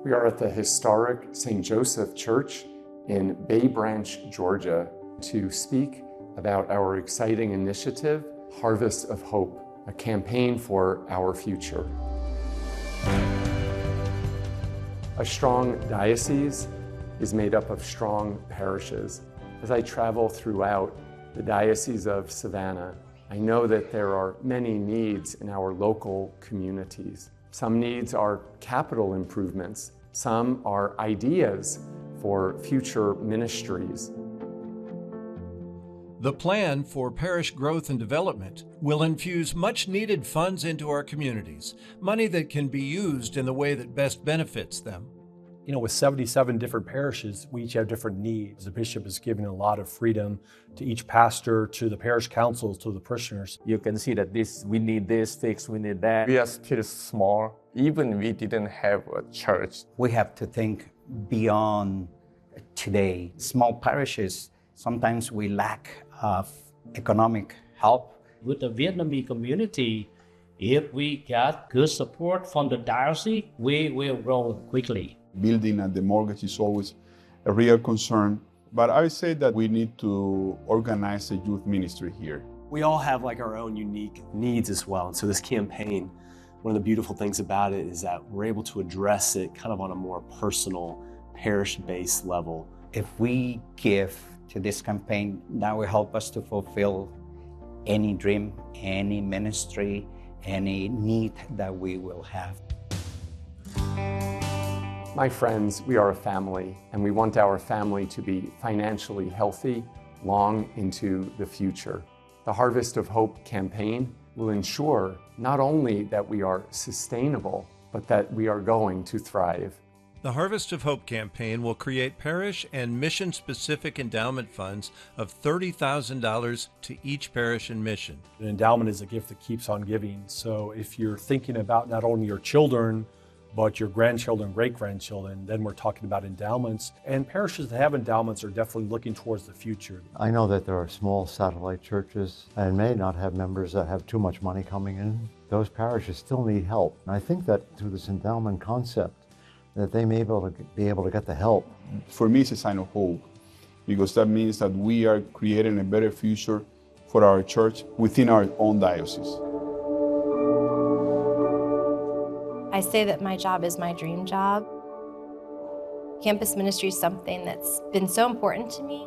We are at the historic St. Joseph Church in Bay Branch, Georgia, to speak about our exciting initiative, Harvest of Hope, a campaign for our future. A strong diocese is made up of strong parishes. As I travel throughout the Diocese of Savannah, I know that there are many needs in our local communities. Some needs are capital improvements. Some are ideas for future ministries. The plan for parish growth and development will infuse much needed funds into our communities, money that can be used in the way that best benefits them. You know, with 77 different parishes, we each have different needs. The bishop is giving a lot of freedom to each pastor, to the parish councils, to the parishioners. You can see that we need this fix, we need that. We are still small, even we didn't have a church. We have to think beyond today. Small parishes, sometimes we lack of economic help. With the Vietnamese community, if we got good support from the diocese, we will grow quickly. Building and the mortgage is always a real concern. But I would say that we need to organize a youth ministry here. We all have like our own unique needs as well. And so this campaign, one of the beautiful things about it is that we're able to address it kind of on a more personal, parish-based level. If we give to this campaign, that will help us to fulfill any dream, any ministry, any need that we will have. My friends, we are a family, and we want our family to be financially healthy long into the future. The Harvest of Hope campaign will ensure not only that we are sustainable, but that we are going to thrive. The Harvest of Hope campaign will create parish and mission-specific endowment funds of $30,000 to each parish and mission. An endowment is a gift that keeps on giving. So if you're thinking about not only your children, but your grandchildren, great-grandchildren, then we're talking about endowments. And parishes that have endowments are definitely looking towards the future. I know that there are small satellite churches and may not have members that have too much money coming in. Those parishes still need help. And I think that through this endowment concept, that they may be able to get the help. For me, it's a sign of hope, because that means that we are creating a better future for our church within our own diocese. I say that my job is my dream job. Campus ministry is something that's been so important to me.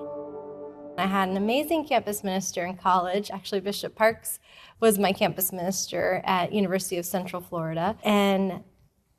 I had an amazing campus minister in college. Actually, Bishop Parks was my campus minister at University of Central Florida. And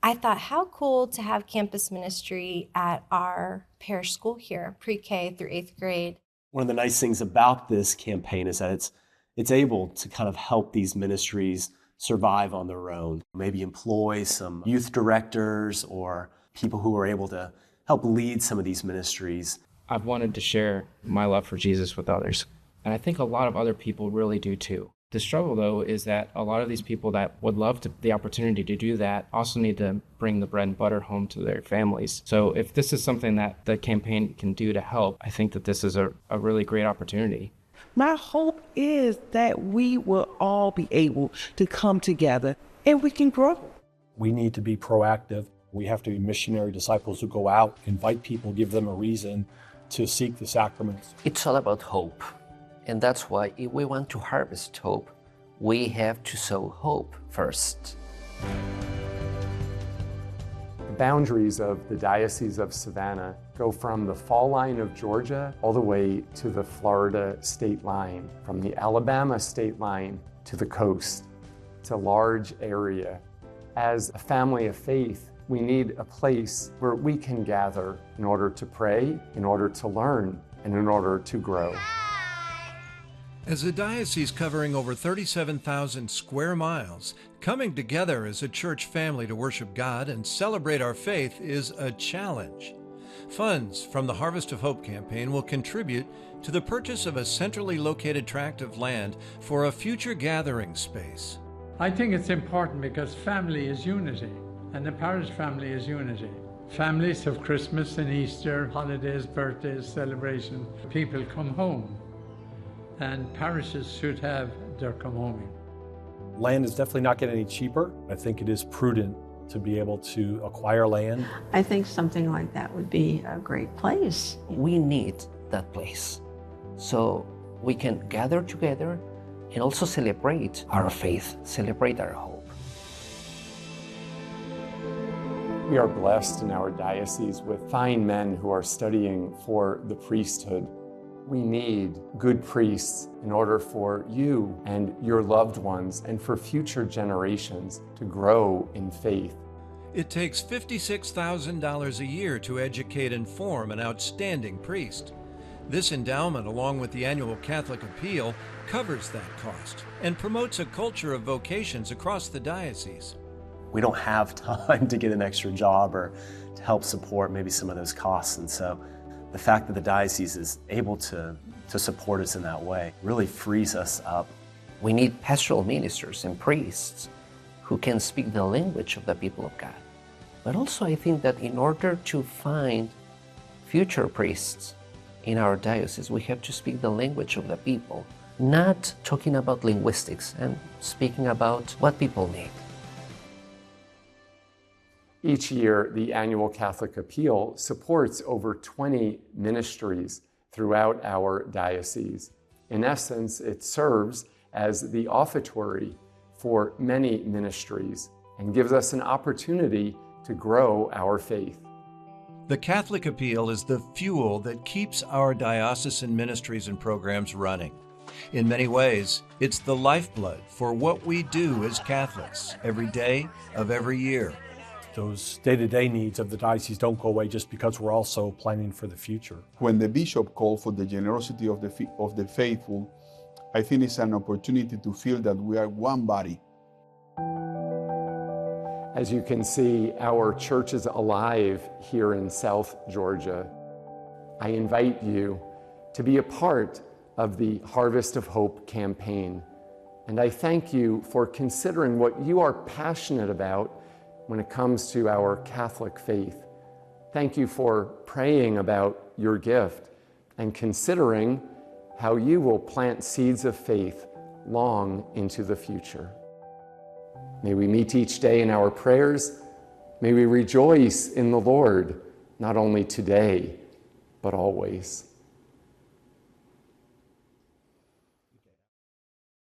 I thought, how cool to have campus ministry at our parish school here, pre-K through 8th grade. One of the nice things about this campaign is that it's able to kind of help these ministries survive on their own. Maybe employ some youth directors or people who are able to help lead some of these ministries. I've wanted to share my love for Jesus with others, and I think a lot of other people really do too. The struggle, though, is that a lot of these people that would love the opportunity to do that also need to bring the bread and butter home to their families. So if this is something that the campaign can do to help, I think that this is a really great opportunity. My hope is that we will all be able to come together and we can grow. We need to be proactive. We have to be missionary disciples who go out, invite people, give them a reason to seek the sacraments. It's all about hope. And that's why if we want to harvest hope, we have to sow hope first. The boundaries of the Diocese of Savannah go from the fall line of Georgia all the way to the Florida state line, from the Alabama state line to the coast. It's a large area. As a family of faith, we need a place where we can gather in order to pray, in order to learn, and in order to grow. As a diocese covering over 37,000 square miles, coming together as a church family to worship God and celebrate our faith is a challenge. Funds from the Harvest of Hope campaign will contribute to the purchase of a centrally located tract of land for a future gathering space. I think it's important because family is unity, and the parish family is unity. Families have Christmas and Easter, holidays, birthdays, celebration. People come home, and parishes should have their come homing. Land is definitely not getting any cheaper. I think it is prudent to be able to acquire land. I think something like that would be a great place. We need that place so we can gather together and also celebrate our faith, celebrate our hope. We are blessed in our diocese with fine men who are studying for the priesthood. We need good priests in order for you and your loved ones and for future generations to grow in faith. It takes $56,000 a year to educate and form an outstanding priest. This endowment, along with the annual Catholic Appeal, covers that cost and promotes a culture of vocations across the diocese. We don't have time to get an extra job or to help support maybe some of those costs, and so the fact that the diocese is able to support us in that way really frees us up. We need pastoral ministers and priests who can speak the language of the people of God. But also I think that in order to find future priests in our diocese, we have to speak the language of the people, not talking about linguistics and speaking about what people need. Each year, the annual Catholic Appeal supports over 20 ministries throughout our diocese. In essence, it serves as the offertory for many ministries and gives us an opportunity to grow our faith. The Catholic Appeal is the fuel that keeps our diocesan ministries and programs running. In many ways, it's the lifeblood for what we do as Catholics every day of every year. Those day-to-day needs of the diocese don't go away just because we're also planning for the future. When the bishop called for the generosity of the faithful, I think it's an opportunity to feel that we are one body. As you can see, our church is alive here in South Georgia. I invite you to be a part of the Harvest of Hope campaign. And I thank you for considering what you are passionate about when it comes to our Catholic faith. Thank you for praying about your gift and considering how you will plant seeds of faith long into the future. May we meet each day in our prayers. May we rejoice in the Lord, not only today, but always.